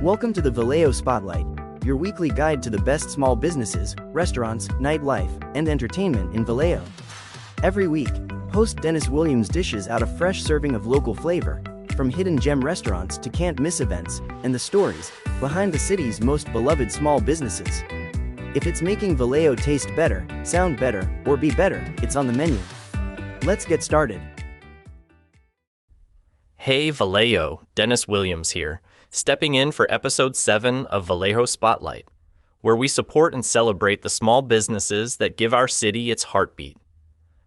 Welcome to the Vallejo Spotlight, your weekly guide to the best small businesses, restaurants, nightlife, and entertainment in Vallejo. Every week, host Dennis Williams dishes out a fresh serving of local flavor, from hidden gem restaurants to can't-miss events, and the stories behind the city's most beloved small businesses. If it's making Vallejo taste better, sound better, or be better, it's on the menu. Let's get started. Hey Vallejo, Dennis Williams here, stepping in for episode 7 of Vallejo Spotlight, where we support and celebrate the small businesses that give our city its heartbeat.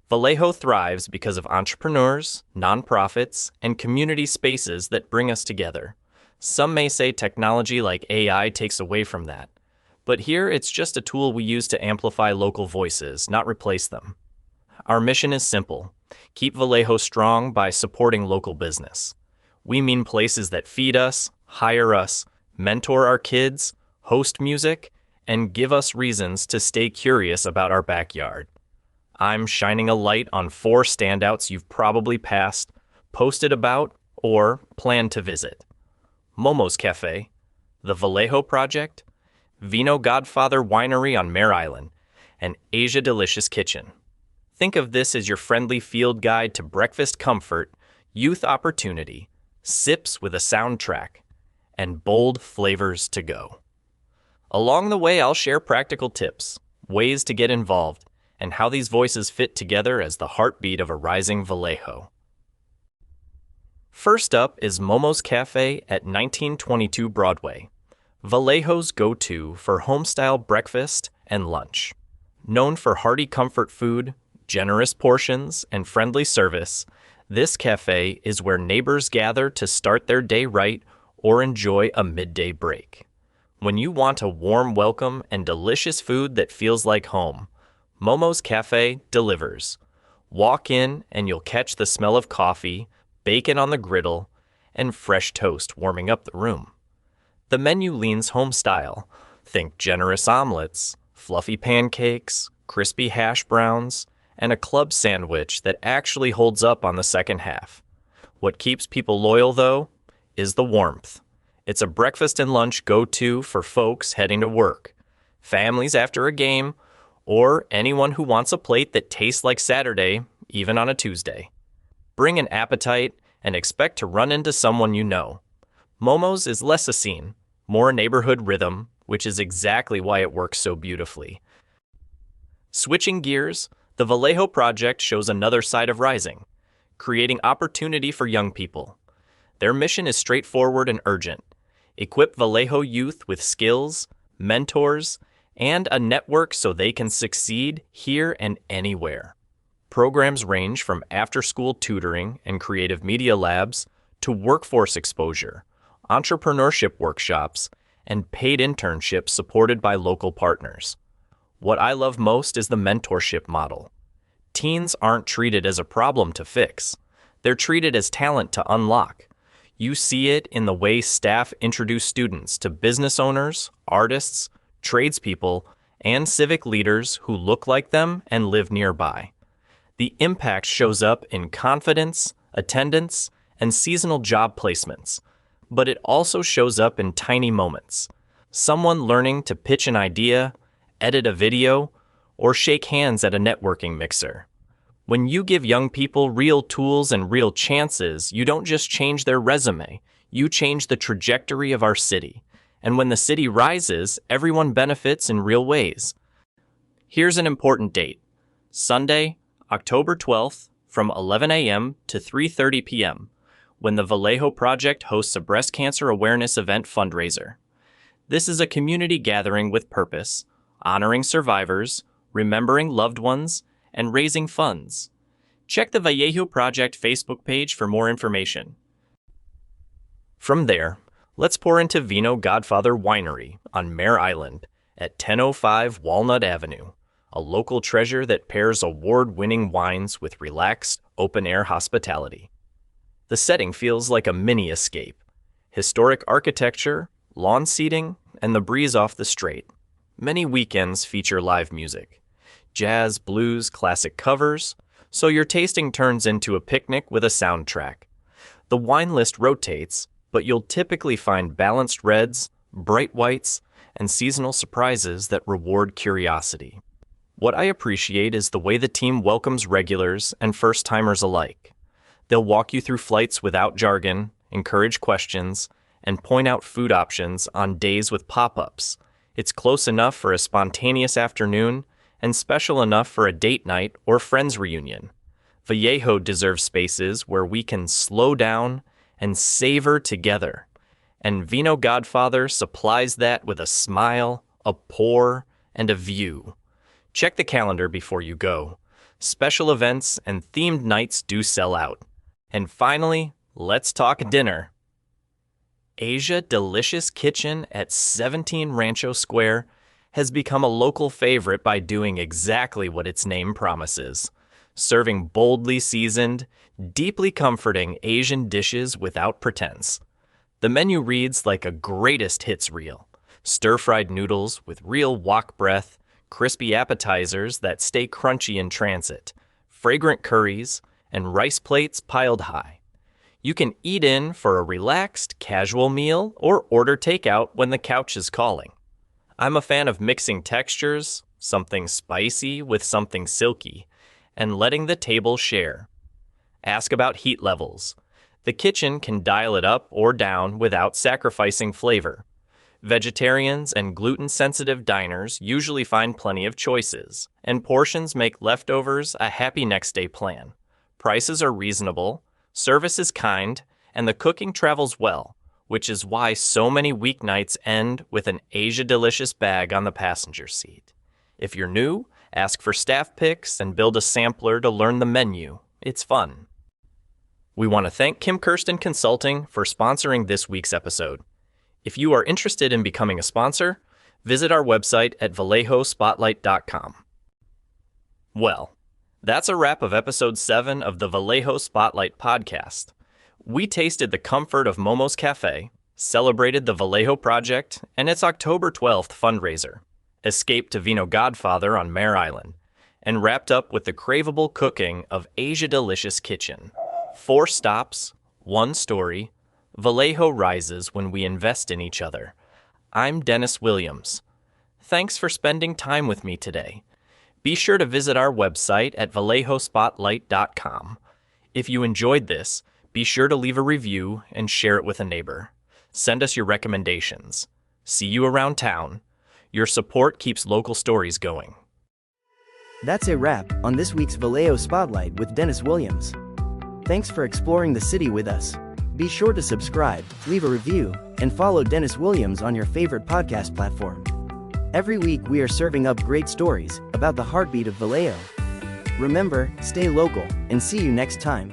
Vallejo thrives because of entrepreneurs, nonprofits, and community spaces that bring us together. Some may say technology like AI takes away from that, but here it's just a tool we use to amplify local voices, not replace them. Our mission is simple: keep Vallejo strong by supporting local business. We mean places that feed us, hire us, mentor our kids, host music, and give us reasons to stay curious about our backyard. I'm shining a light on 4 standouts you've probably passed, posted about, or plan to visit. Momo's Café, the Vallejo Project, Vino Godfather Winery on Mare Island, and Asia Delicious Kitchen. Think of this as your friendly field guide to breakfast comfort, youth opportunity, sips with a soundtrack, and bold flavors to go. Along the way, I'll share practical tips, ways to get involved, and how these voices fit together as the heartbeat of a rising Vallejo. First up is Momo's Café at 1922 Broadway, Vallejo's go-to for homestyle breakfast and lunch. Known for hearty comfort food, generous portions, and friendly service, this cafe is where neighbors gather to start their day right or enjoy a midday break. When you want a warm welcome and delicious food that feels like home, Momo's Café delivers. Walk in and you'll catch the smell of coffee, bacon on the griddle, and fresh toast warming up the room. The menu leans home style. Think generous omelets, fluffy pancakes, crispy hash browns, and a club sandwich that actually holds up on the second half. What keeps people loyal, though, is the warmth. It's a breakfast and lunch go-to for folks heading to work, families after a game, or anyone who wants a plate that tastes like Saturday, even on a Tuesday. Bring an appetite and expect to run into someone you know. Momo's is less a scene, more a neighborhood rhythm, which is exactly why it works so beautifully. Switching gears, the Vallejo Project shows another side of rising, creating opportunity for young people. Their mission is straightforward and urgent: equip Vallejo youth with skills, mentors, and a network so they can succeed here and anywhere. Programs range from after-school tutoring and creative media labs to workforce exposure, entrepreneurship workshops, and paid internships supported by local partners. What I love most is the mentorship model. Teens aren't treated as a problem to fix. They're treated as talent to unlock. You see it in the way staff introduce students to business owners, artists, tradespeople, and civic leaders who look like them and live nearby. The impact shows up in confidence, attendance, and seasonal job placements, but it also shows up in tiny moments. Someone learning to pitch an idea, edit a video, or shake hands at a networking mixer. When you give young people real tools and real chances, you don't just change their resume, you change the trajectory of our city. And when the city rises, everyone benefits in real ways. Here's an important date: Sunday, October 12th, from 11 a.m. to 3:30 p.m., when the Vallejo Project hosts a breast cancer awareness event fundraiser. This is a community gathering with purpose, honoring survivors, remembering loved ones, and raising funds. Check the Vallejo Project Facebook page for more information. From there, let's pour into Vino Godfather Winery on Mare Island at 1005 Walnut Avenue, a local treasure that pairs award-winning wines with relaxed, open-air hospitality. The setting feels like a mini escape. Historic architecture, lawn seating, and the breeze off the strait. Many weekends feature live music. Jazz, blues, classic covers, so your tasting turns into a picnic with a soundtrack. The wine list rotates, but you'll typically find balanced reds, bright whites, and seasonal surprises that reward curiosity. What I appreciate is the way the team welcomes regulars and first-timers alike. They'll walk you through flights without jargon, encourage questions, and point out food options on days with pop-ups. It's close enough for a spontaneous afternoon and special enough for a date night or friends reunion. Vallejo deserves spaces where we can slow down and savor together. And Vino Godfather supplies that with a smile, a pour, and a view. Check the calendar before you go. Special events and themed nights do sell out. And finally, let's talk dinner. Asia Delicious Kitchen at 17 Rancho Square has become a local favorite by doing exactly what its name promises, serving boldly seasoned, deeply comforting Asian dishes without pretense. The menu reads like a greatest hits reel: stir-fried noodles with real wok breath, crispy appetizers that stay crunchy in transit, fragrant curries, and rice plates piled high. You can eat in for a relaxed, casual meal or order takeout when the couch is calling. I'm a fan of mixing textures, something spicy with something silky, and letting the table share. Ask about heat levels. The kitchen can dial it up or down without sacrificing flavor. Vegetarians and gluten-sensitive diners usually find plenty of choices, and portions make leftovers a happy next-day plan. Prices are reasonable, service is kind, and the cooking travels well, which is why so many weeknights end with an Asia Delicious bag on the passenger seat. If you're new, ask for staff pics and build a sampler to learn the menu. It's fun. We want to thank Kim Kirsten Consulting for sponsoring this week's episode. If you are interested in becoming a sponsor, visit our website at vallejospotlight.com. Well, that's a wrap of episode 7 of the Vallejo Spotlight Podcast. We tasted the comfort of Momo's Café, celebrated the Vallejo Project and its October 12th fundraiser, escaped to Vino Godfather on Mare Island, and wrapped up with the craveable cooking of Asia Delicious Kitchen. 4 stops, 1 story. Vallejo rises when we invest in each other. I'm Dennis Williams. Thanks for spending time with me today. Be sure to visit our website at vallejospotlight.com. If you enjoyed this, be sure to leave a review and share it with a neighbor. Send us your recommendations. See you around town. Your support keeps local stories going. That's a wrap on this week's Vallejo Spotlight with Dennis Williams. Thanks for exploring the city with us. Be sure to subscribe, leave a review, and follow Dennis Williams on your favorite podcast platform. Every week we are serving up great stories about the heartbeat of Vallejo. Remember, stay local, and see you next time.